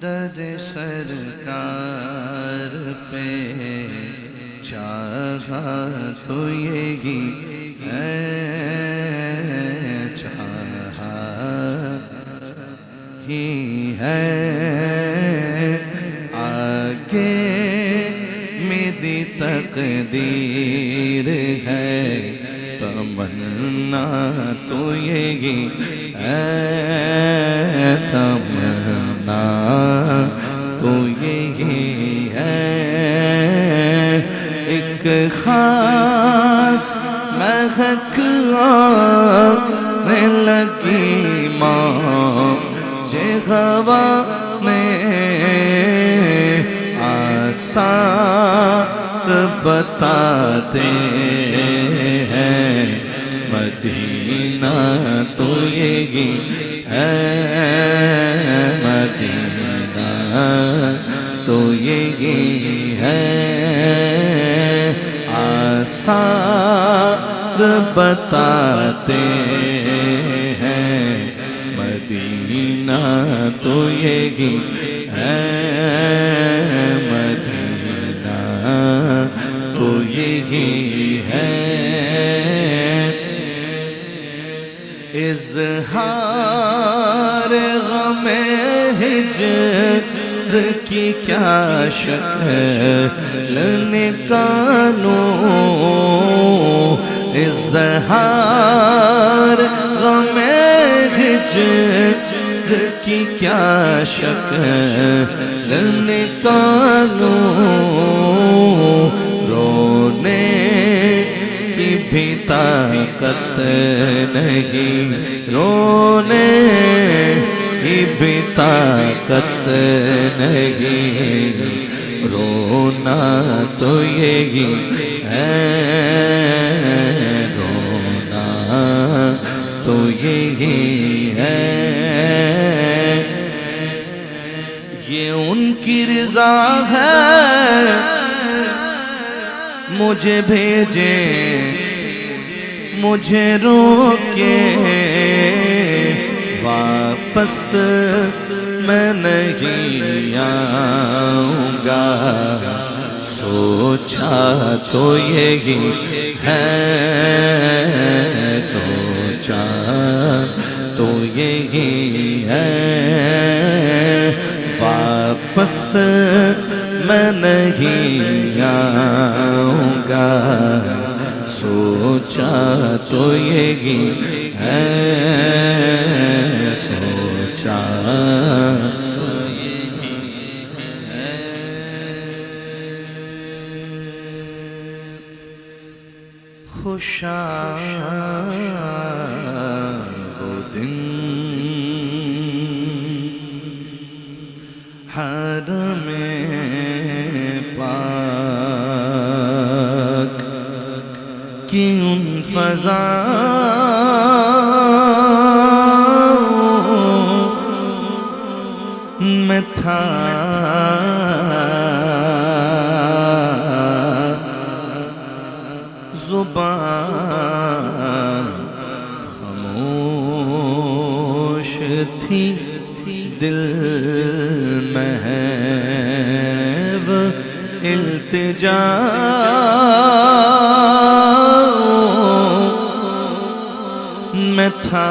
در سرکار پہ چاہا تو یہی ہے، چاہا ہی ہے، آگے میری تقدیر ہے، تمنا تو یہی ہے، تمنا تو یہی ہے، ایک خاص مہک آنے لگی مجھے ہوا میں، آثار بتاتے ہیں، مدینہ تو یہی ہے، مدینہ تو یہی ہے، آثار بتاتے ہیں، مدینہ تو یہی ہے، مدینہ تو یہی ہے، اظہار غم ہجر کی کیا شکل نکالوں، اظہار غم ہجر کی کیا شکل نکالوں، رونے کی بھی طاقت نہیں، رونے کی بھی طاقت نہیں، رونا تو یہی ہے، رونا تو یہی ہے، یہ ان کی رضا ہے مجھے بھیجے مجھے روکے، واپس میں نہیں آؤں گا، سوچا تو یہی ہے، سوچا تو یہی ہے، واپس میں نہیں آؤں گا، سوچا تو یہی ہے، سوچا تو یہی ہے، خوشا وہ دن حرم پاک کی ان فضاؤں میں تھا، زبان خاموش تھی، دل محو التجا میں تھا،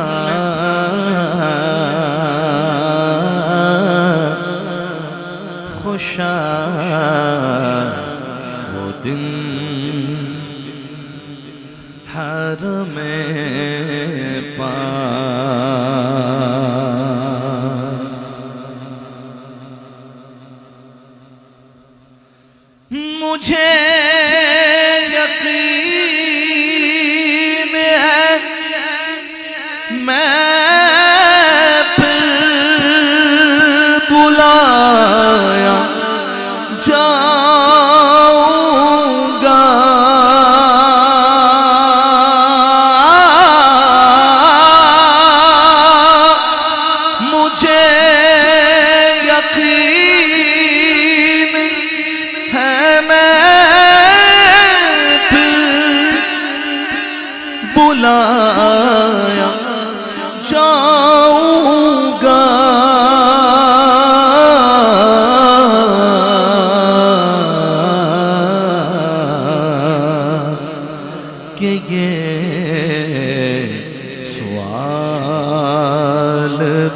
خوشا وہ دن حرم پاک، مجھے یقین ہے میں پھر بلایا جاؤں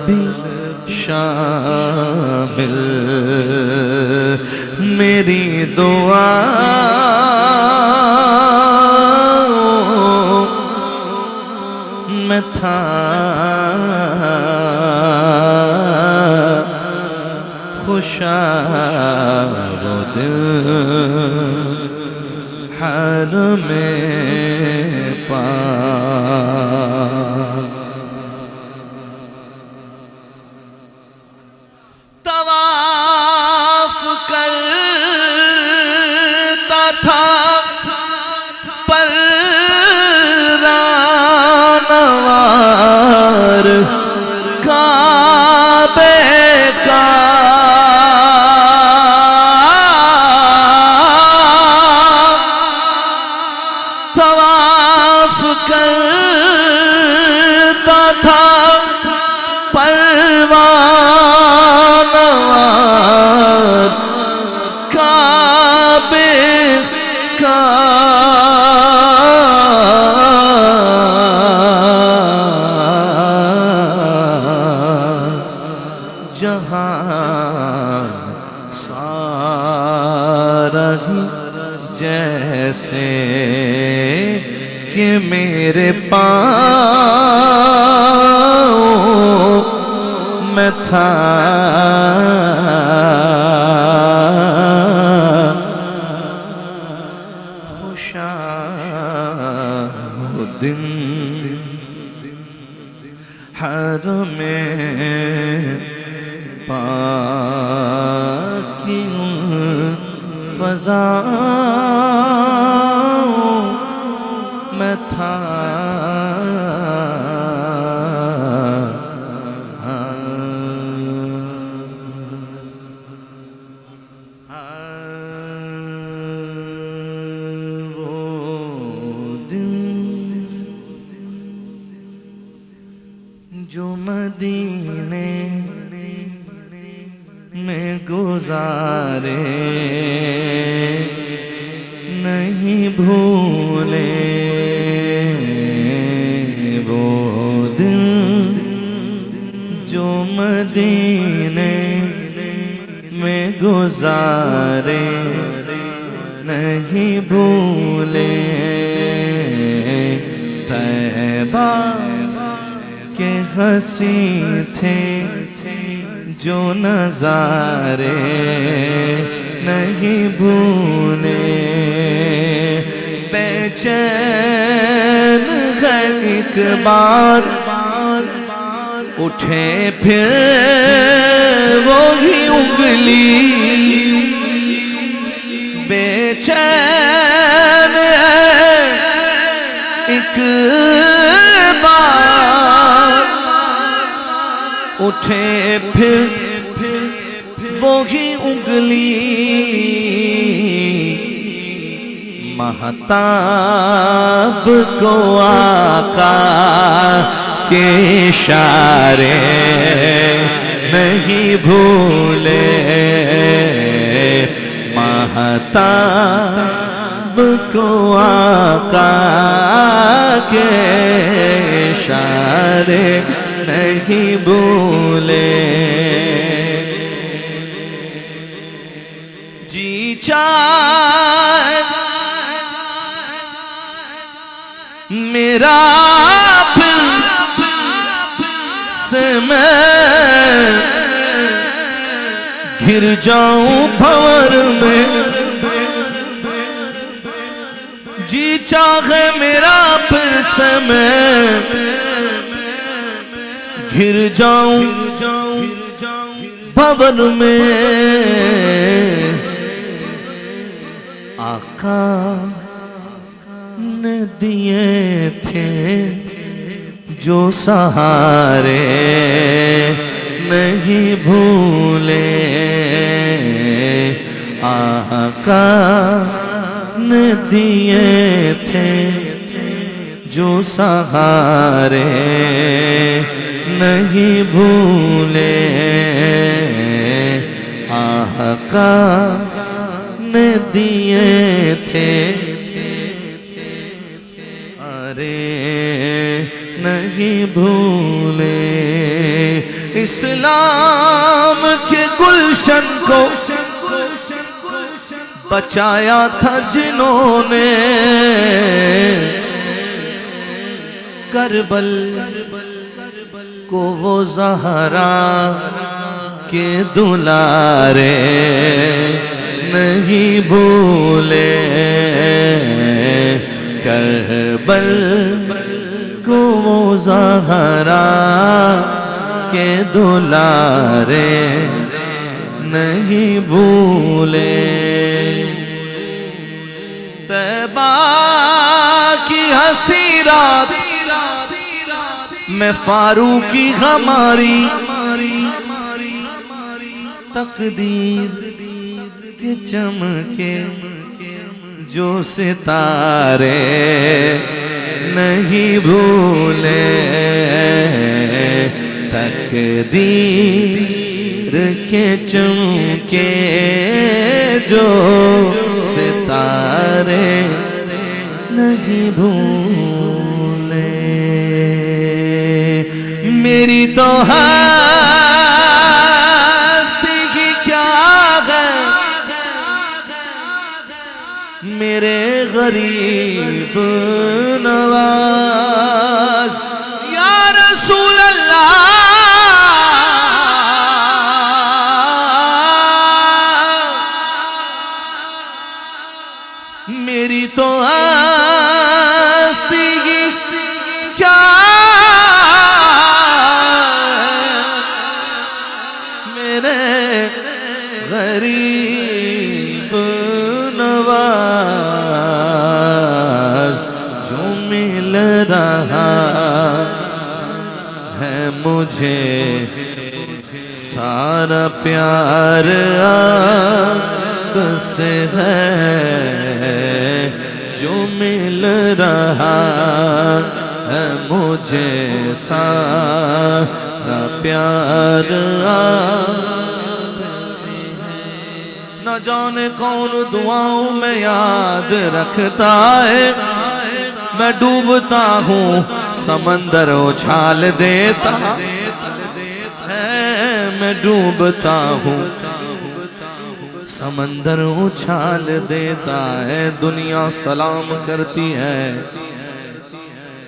بھی شامل میری دعا میں تھا خوشا وہ دل حرم پاک طواف کرتا تھا پرانوار کعبے کا طواف کرتا تھا پروانوار کعبے کا جہان سارا ہی جیسے کہ میرے پاؤں میں تھا خوشا وہ دن حرم پاکی فضاؤں میں تھا وہ دن جو مدینے میں گزارے نہیں بھولے وہ دن جو مدینے میں گزارے نہیں بھولے طیبہ کے حسین تھے جو نظارے نہیں بھولے بے چین ہے ایک بار اٹھے پھر وہی انگلی بے چین ہے ایک بار اٹھے پھر وہی انگلی مہتاب کو آقا کے اشارے نہیں بھولے مہتاب کو آقا کے اشارے نہیں بھولے جی چاہے میرا پھر سے میں گر جاؤں بھور میں جی چاہے میرا پھر سے میں گر جاؤں بھور میں آقا نے دیے تھے جو سہارے نہیں بھولے آقا نے دیے تھے جو سہارے نہیں بھولے آقا نے دیے تھے ارے نہیں بھولے اسلام کے گلشن کو بچایا تھا جنہوں نے، کربل کو وہ زہرا کے دلارے نہیں بھولے، کربل کو وہ زہرا کے دلارے نہیں بھولے، طیبہ کی ہنسی رات میں فاروقی ہماری، تقدیر کے چمکے جو ستارے نہیں بھولے، تقدیر کے چمکے جو ستارے نہیں بھولے، میری تو ہستی کی کیا ہے میرے غریب نواز، یا رسول اللہ میری تو ہستی کی کیا میرے غریب نواز، جو مل رہا ہے مجھے سارا پیار آپ سے ہے، جو مل رہا ہے مجھے سارا پیار آپ سے ہے، نہ جانے کون دعاؤں میں یاد رکھتا ہے، میں ڈوبتا ہوں سمندر اچھال دیتا ہے، میں ڈوبتا ہوں سمندر اچھال دیتا ہے، دنیا سلام کرتی ہے،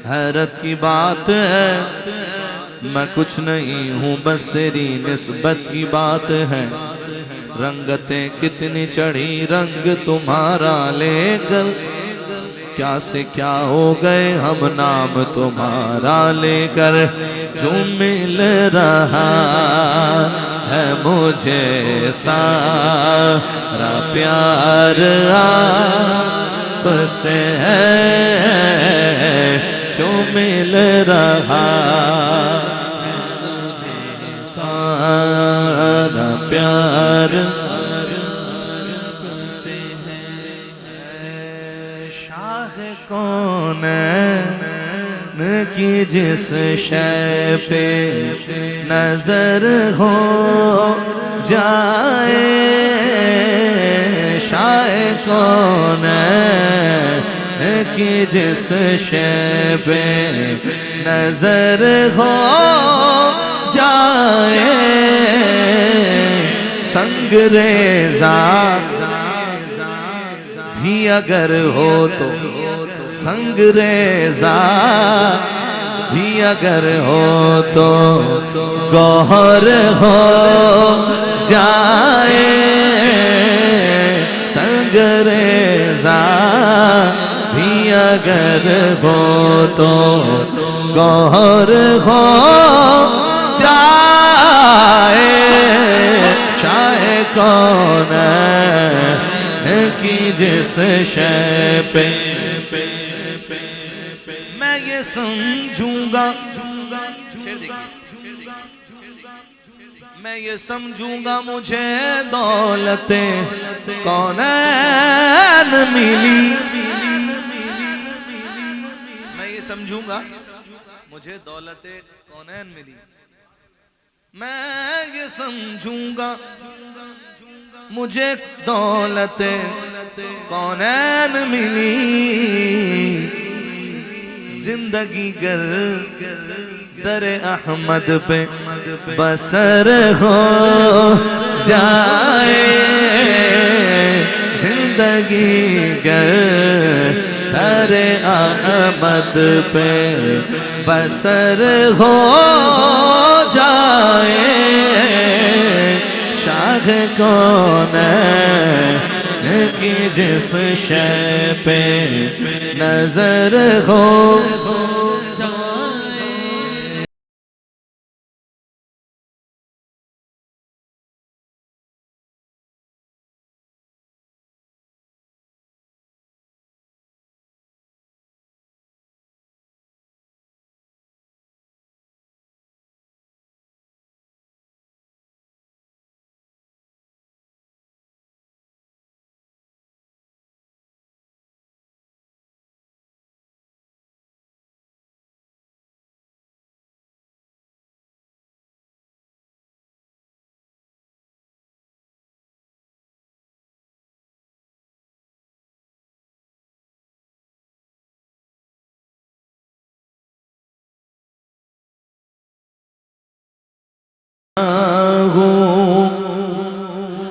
حیرت کی بات ہے میں کچھ نہیں ہوں بس تیری نسبت کی بات ہے، رنگتیں کتنی چڑھی رنگ تمہارا لے کر، کیا سے کیا ہو گئے ہم نام تمہارا لے کر، جو مل رہا ہے مجھے سارا پیار آپ سے ہے، جو مل رہا ہے مجھے سارا پیار آپ سے ہے، شاہ کون کی جس شے پہ نظر ہو جائے، شاہ کون کی جس شے پہ نظر ہو جائے، سنگ ریزہ بھی اگر ہو تو، سنگ ریزہ بھی اگر ہو تو گوہر ہو جائے، سنگ ریزہ بھی اگر ہو تو گوہر ہو جائے، شاہ کون کی جس شے پہ میں یہ سمجھوں گا، میں یہ سمجھوں گا مجھے دولت کونین ملی، میں یہ سمجھوں گا مجھے دولت کونین ملی، میں یہ سمجھوں گا مجھے دولت کونین ملی، زندگی گر در احمد پہ بسر ہو جائے زندگی گر در احمد پہ بسر ہو جائے شاہ کونین کی جس شے پہ نظر ہو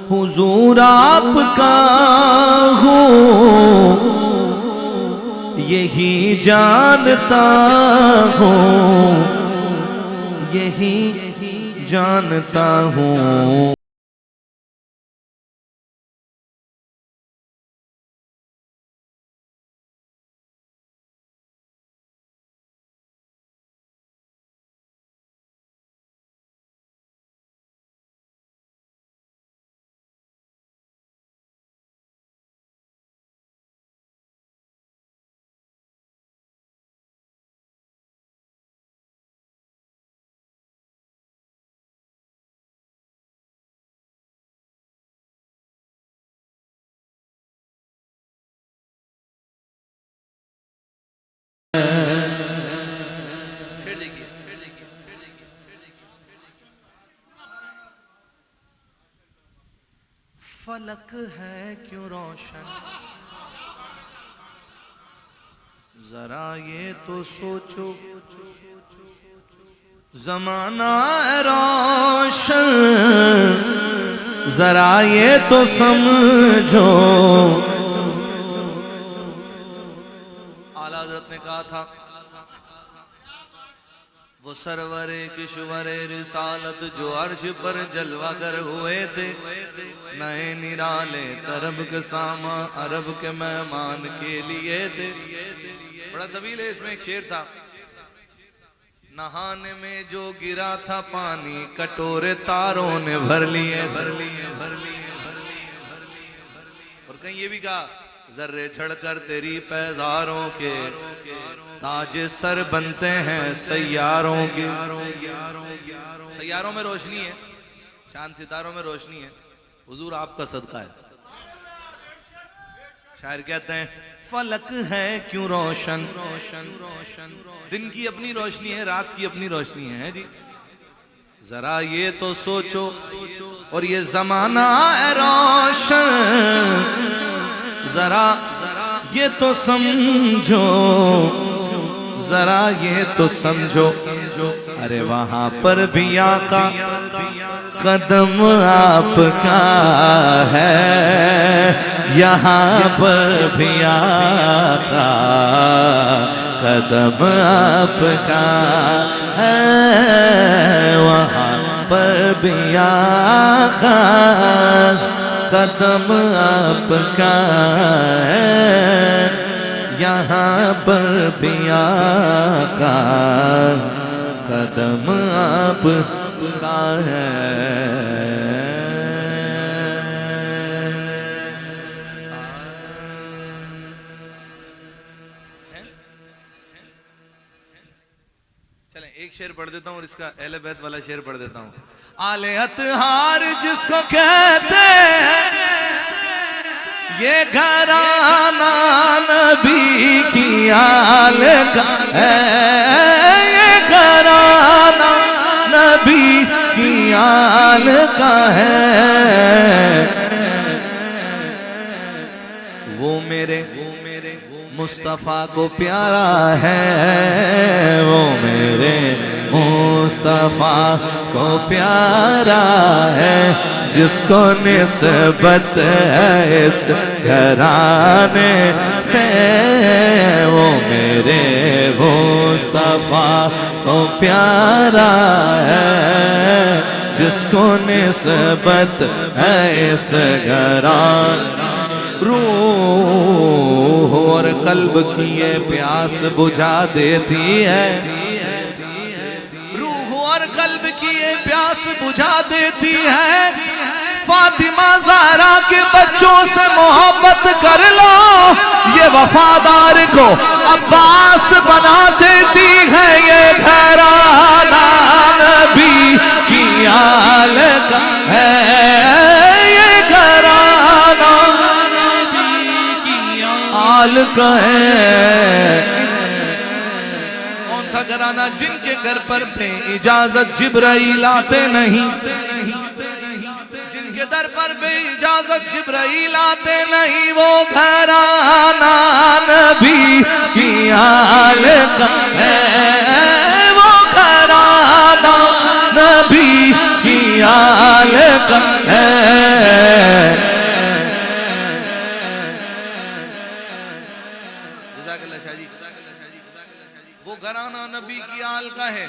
حضور آپ کا ہوں یہی جانتا ہوں یہی جانتا ہوں فلک ہے کیوں روشن ذرا یہ تو سوچو زمانہ ہے روشن ذرا یہ تو سمجھو اعلیٰ حضرت نے کہا تھا وہ سرور کشور رسالت جو عرش پر جلوہ گر ہوئے تھے نئے نرالے طرب کے ساما عرب کے مہمان کے لیے تھے بڑا طویل ہے اس میں ایک شعر تھا نہانے میں جو گرا تھا پانی کٹورے تاروں نے بھر لیے اور کہیں یہ بھی کہا ذرے چھڑ کر تیری پیزاروں کے تاج سر بنتے ہیں سیاروں کے سیاروں میں روشنی ہے چاند ستاروں میں روشنی ہے حضور آپ کا صدقہ ہے شاعر کہتے ہیں فلک ہے کیوں روشن دن کی اپنی روشنی ہے رات کی اپنی روشنی ہے جی ذرا یہ تو سوچو اور یہ زمانہ ہے روشن ذرا یہ تو سمجھو ذرا یہ تو سمجھو ارے وہاں پر بھی آقا قدم آپ کا ہے یہاں پر بھی آقا قدم آپ کا ہے وہاں پر بھی آقا قدم آپ کا ہے یہاں پر بھی آقا قدم آپ کا ہے چلیں ایک شعر پڑھ دیتا ہوں اور اس کا اہل بیت والا شعر پڑھ دیتا ہوں آل اطہار جس کو کہتے ہیں یہ گھرانہ نبی کی آل کا ہے یہ گھرانہ نبی کی آل کا ہے وہ میرے مصطفیٰ کو پیارا ہے وہ میرے مصطفیٰ کو پیارا ہے، جس کو نسبت ہے اس گھرانے سے، وہ میرے مصطفیٰ کو پیارا ہے، جس کو نسبت ہے اس گھرانے۔ روح اور قلب کی یہ پیاس بجھا دیتی ہے، روح اور قلب کی یہ پیاس بجھا دیتی ہے، فاطمہ زہرا کے بچوں سے محبت کر لو، یہ وفادار کو عباس بنا دیتی ہے، یہ گھرانہ نبی کی آل کا ہے، یہ گھرانہ آل کا ہے۔ کون سا گھرانہ؟ جن کے گھر پر بے اجازت جبرائیل آتے نہیں، جن کے در پر بے اجازت جبرائیل آتے نہیں، وہ گھرانہ نبی کی آل کا ہے، وہ گھرانہ نبی کی آل کا ہے۔ وہ گھرانہ نبی کی آل کا ہے،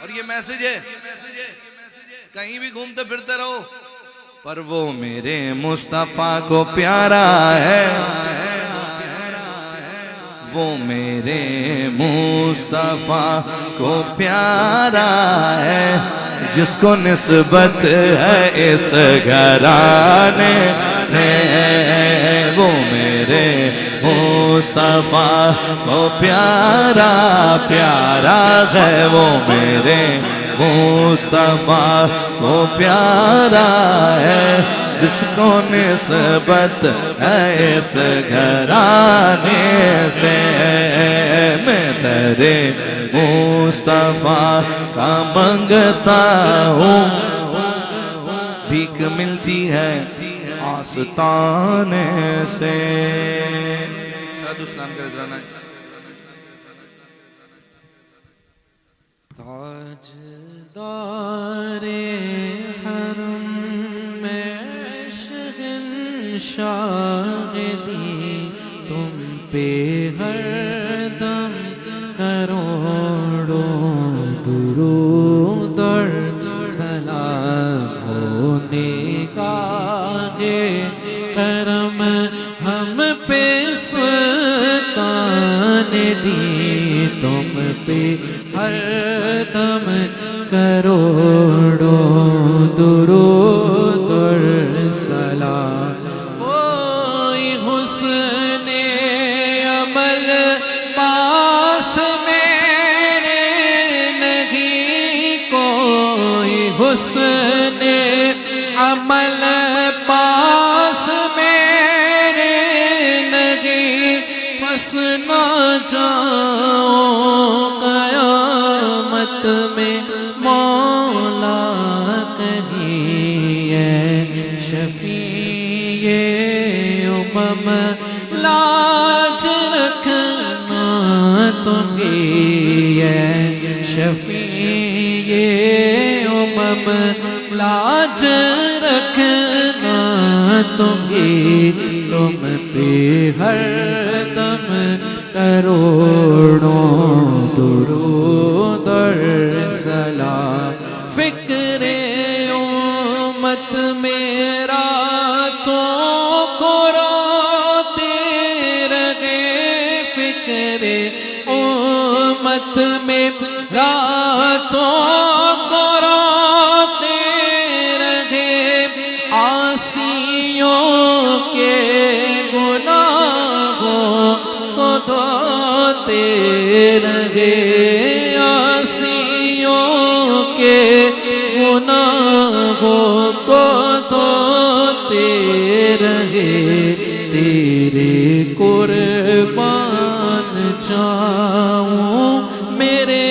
اور یہ میسج ہے، کہیں بھی گھومتے پھرتے رہو، پر وہ میرے مصطفیٰ کو پیارا ہے، وہ میرے مصطفیٰ کو پیارا ہے، جس کو نسبت ہے اس گھرانے سے، وہ میرے مصطفیٰ کو پیارا پیارا ہے، وہ میرے مصطفیٰ کو پیارا ہے، جس کو نسبت ہے اس گھرانے سے، میں تیرے مصطفیٰ کا منگتا ہوں، بھیک ملتی ہے آستانے سے۔ اسلام کا نذرانہ تاجدار حرم میں شاغلی، تم پہ ہر دم کروڑوں درود اور سلام ہونے گاہے کرم ہم پہ سلطان دی، تم پہ ہر دم کروڑوں درود اور سلام۔ کوئی حسن عمل پاس میرے نہیں، کوئی حسن عمل پاس میرے نہیں، پس نہ جاؤ قیامت میں مولا کہیں، اے شفیع امم لاج رکھنا تمہیں، اے شفیع امم لاج رکھنا تمہیں، تم پہ ہر دم کروڑوں درود اور سلام۔ فکر امت میرا تو روتے رہے، فکر امت میرا تو روتے رہے، عاصیوں کے گناہوں کو دھوتے رہے، عاصیوں کے گناہوں کو دھوتے رہے، تیرے قربان جاؤں میرے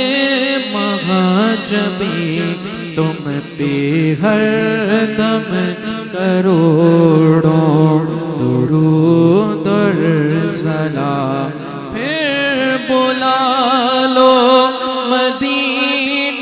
مہاجبی، تم پہ ہر دم کروڑوں درود اور سلام۔ پھر بلا لو مدینہ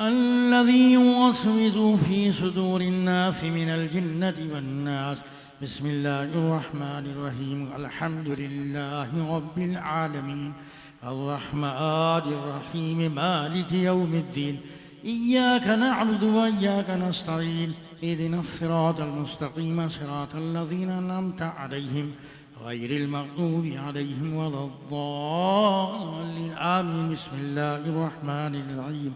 الذي يوسوس في صدور الناس من الجنة والناس। بسم الله الرحمن الرحيم. الحمد لله رب العالمين الرحمن الرحيم مالك يوم الدين إياك نعبد وإياك نستعين اهدنا الصراط المستقيم صراط الذين أنعمت عليهم غير المغضوب عليهم ولا الضالين آمين. بسم الله الرحمن الرحيم.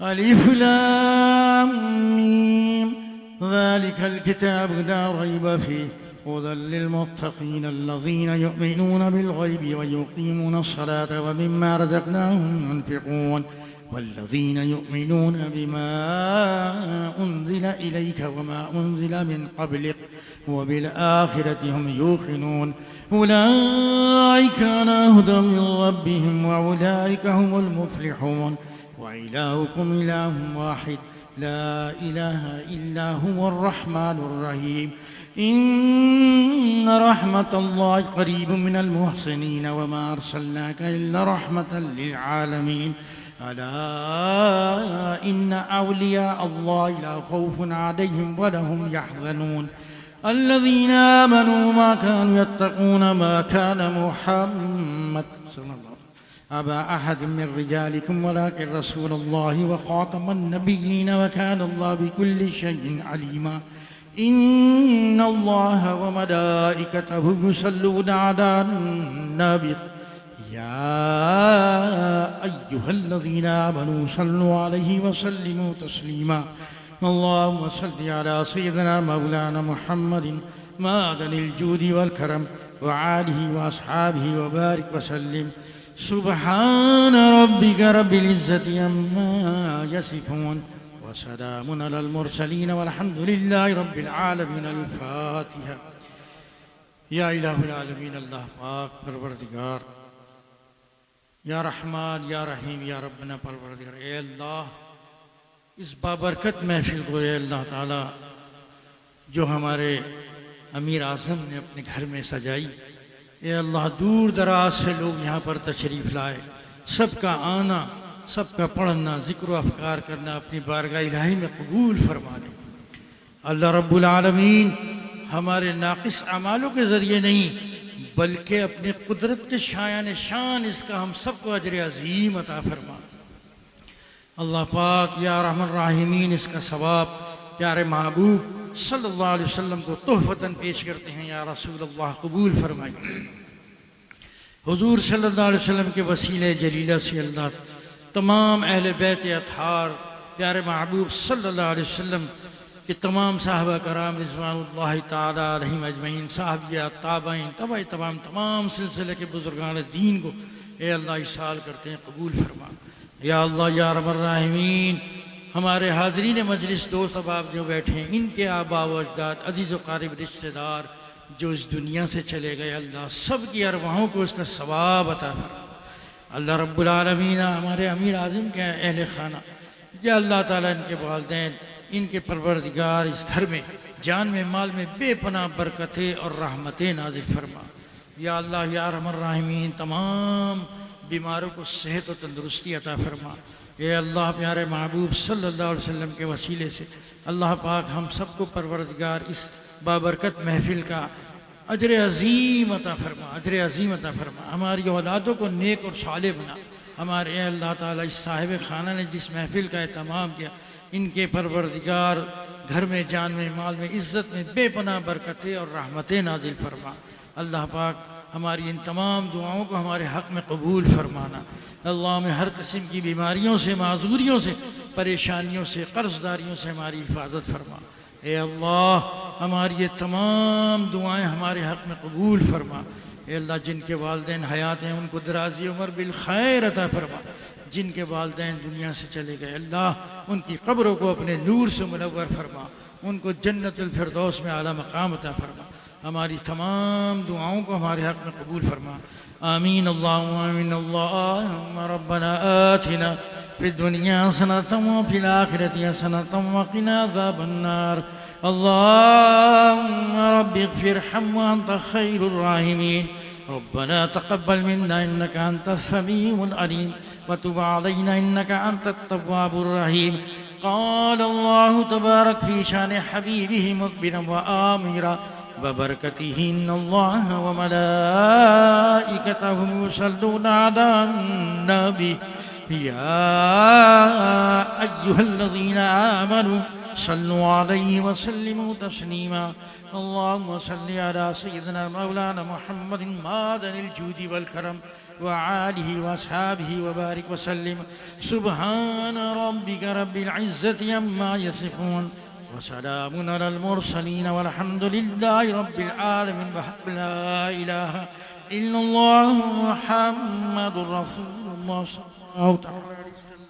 ألف لام ميم ذلك الكتاب لا ريب فيه هدى للمتقين الذين يؤمنون بالغيب ويقيمون الصلاة ومما رزقناهم ينفقون والذين يؤمنون بما أنزل إليك وما أنزل من قبلك وبالآخرة هم يوقنون أولئك على هدى من ربهم وأولئك هم المفلحون. وإلهكم إله واحد لا إله إلا هو الرحمن الرحيم. إن رحمة الله قريب من المحسنين وما أرسلناك إلا رحمة للعالمين. ألا إن أولياء الله لا خوف عليهم ولا هم يحزنون. الذين آمنوا ما كانوا يتقون ما كان محمد صلى الله عليه وسلم أبا أحد من رجالكم ولكن رسول الله وخاتم النبيين وكان الله بكل شيء عليما. إن الله وملائكته يصلون على النبي يا أيها الذين آمنوا صلوا عليه وسلموا تسليما. اللهم صل على سيدنا مولانا محمد معدن الجود والكرم وآله وأصحابه وبارك وسلم سبحان ربك رب العزة عما يصفون وسلام على المرسلين والحمد لله رب العالمين. الفاتحة. یا الہ العالمین اللہ پاک پروردگار، یا رحمان یا رحیم یا ربنا پروردگار، اے اللہ اس بابرکت محفل کو اے اللہ تعالی جو ہمارے امیر اعظم نے اپنے گھر میں سجائی، اے اللہ دور دراز سے لوگ یہاں پر تشریف لائے، سب کا آنا، سب کا پڑھنا، ذکر و افکار کرنا اپنی بارگاہ الہی میں قبول فرما لے۔ اللہ رب العالمین ہمارے ناقص اعمالوں کے ذریعے نہیں بلکہ اپنی قدرت کے شایان شان اس کا ہم سب کو اجر عظیم عطا فرما۔ اللہ پاک یا رحم الراحمین اس کا ثواب پیارے محبوب صلی اللہ علیہ وسلم کو تحفتاً پیش کرتے ہیں، یا رسول اللہ قبول فرمائے۔ حضور صلی اللہ علیہ وسلم کے وسیلہ جلیلہ سے اللہ تمام اہل بیت اطہار پیارے محبوب صلی اللہ علیہ وسلم کہ تمام صحابہ کرام رضوان اللہ تعالیٰ علیہم اجمعین، صحابیات، تابعین، تمام سلسلے کے بزرگان دین کو اے اللہ احسال کرتے ہیں قبول فرما۔ یا اللہ یا رب الراحمین ہمارے حاضرین مجلس دوست احباب جو بیٹھے ہیں، ان کے آباء و اجداد، عزیز و قارب رشتہ دار جو اس دنیا سے چلے گئے، اللہ سب کی ارواحوں کو اس کا ثواب عطا فرما۔ اللہ رب العالمین ہمارے امیر اعظم کے اہل خانہ، یا اللہ تعالیٰ ان کے والدین، ان کے پروردگار اس گھر میں جان میں مال میں بے پناہ برکتیں اور رحمتیں نازل فرما۔ یا اللہ یا رحم الراحمین تمام بیماروں کو صحت و تندرستی عطا فرما۔ اے اللہ پیارے محبوب صلی اللہ علیہ وسلم کے وسیلے سے اللہ پاک ہم سب کو پروردگار اس بابرکت محفل کا اجر عظیم عطا فرما، اجر عظیم عطا فرما۔ ہماری اولادوں کو نیک اور صالح بنا۔ ہمارے اے اللہ تعالیٰ اس صاحب خانہ نے جس محفل کا اہتمام کیا، ان کے پروردگار گھر میں جان میں مال میں عزت میں بے پناہ برکتیں اور رحمتیں نازل فرما۔ اللہ پاک ہماری ان تمام دعاؤں کو ہمارے حق میں قبول فرمانا۔ اللہ میں ہر قسم کی بیماریوں سے، معذوریوں سے، پریشانیوں سے، قرض داریوں سے ہماری حفاظت فرما۔ اے اللہ ہماری یہ تمام دعائیں ہمارے حق میں قبول فرما۔ اے اللہ جن کے والدین حیات ہیں ان کو درازی عمر بالخیر عطا فرما۔ جن کے والدین دنیا سے چلے گئے اللہ ان کی قبروں کو اپنے نور سے منور فرما، ان کو جنت الفردوس میں اعلیٰ مقام عطا فرما۔ ہماری تمام دعاؤں کو ہمارے حق میں قبول فرما۔ آمین اللہم آمین اللہم ربنا آتنا فی الدنیا حسنۃ وفی الآخرۃ حسنۃ وقنا عذاب النار۔ اللہم رب اغفر ارحم وانت خیر الراحمین۔ ربنا تقبل منا انک انت السمیع العلیم وتب علينا إنك أنت التواب الرحيم۔ قال الله تبارك في شان حبيبه مخبرا وآمرا ببركته إن الله وملائكته يصلون على النبي يا أيها الذين آمنوا صلوا عليه وسلموا تسليما۔ اللهم صل على سيدنا مولانا محمد معدن الجود والكرم وآلہ وأصحابہ وبارک وسلم۔ سبحان ربک رب العزة عما يصفون وسلام على المرسلین والحمد للہ رب العالمین بحق لا الہ الا اللہ محمد رسول اللہ صلی اللہ علیہ وسلم۔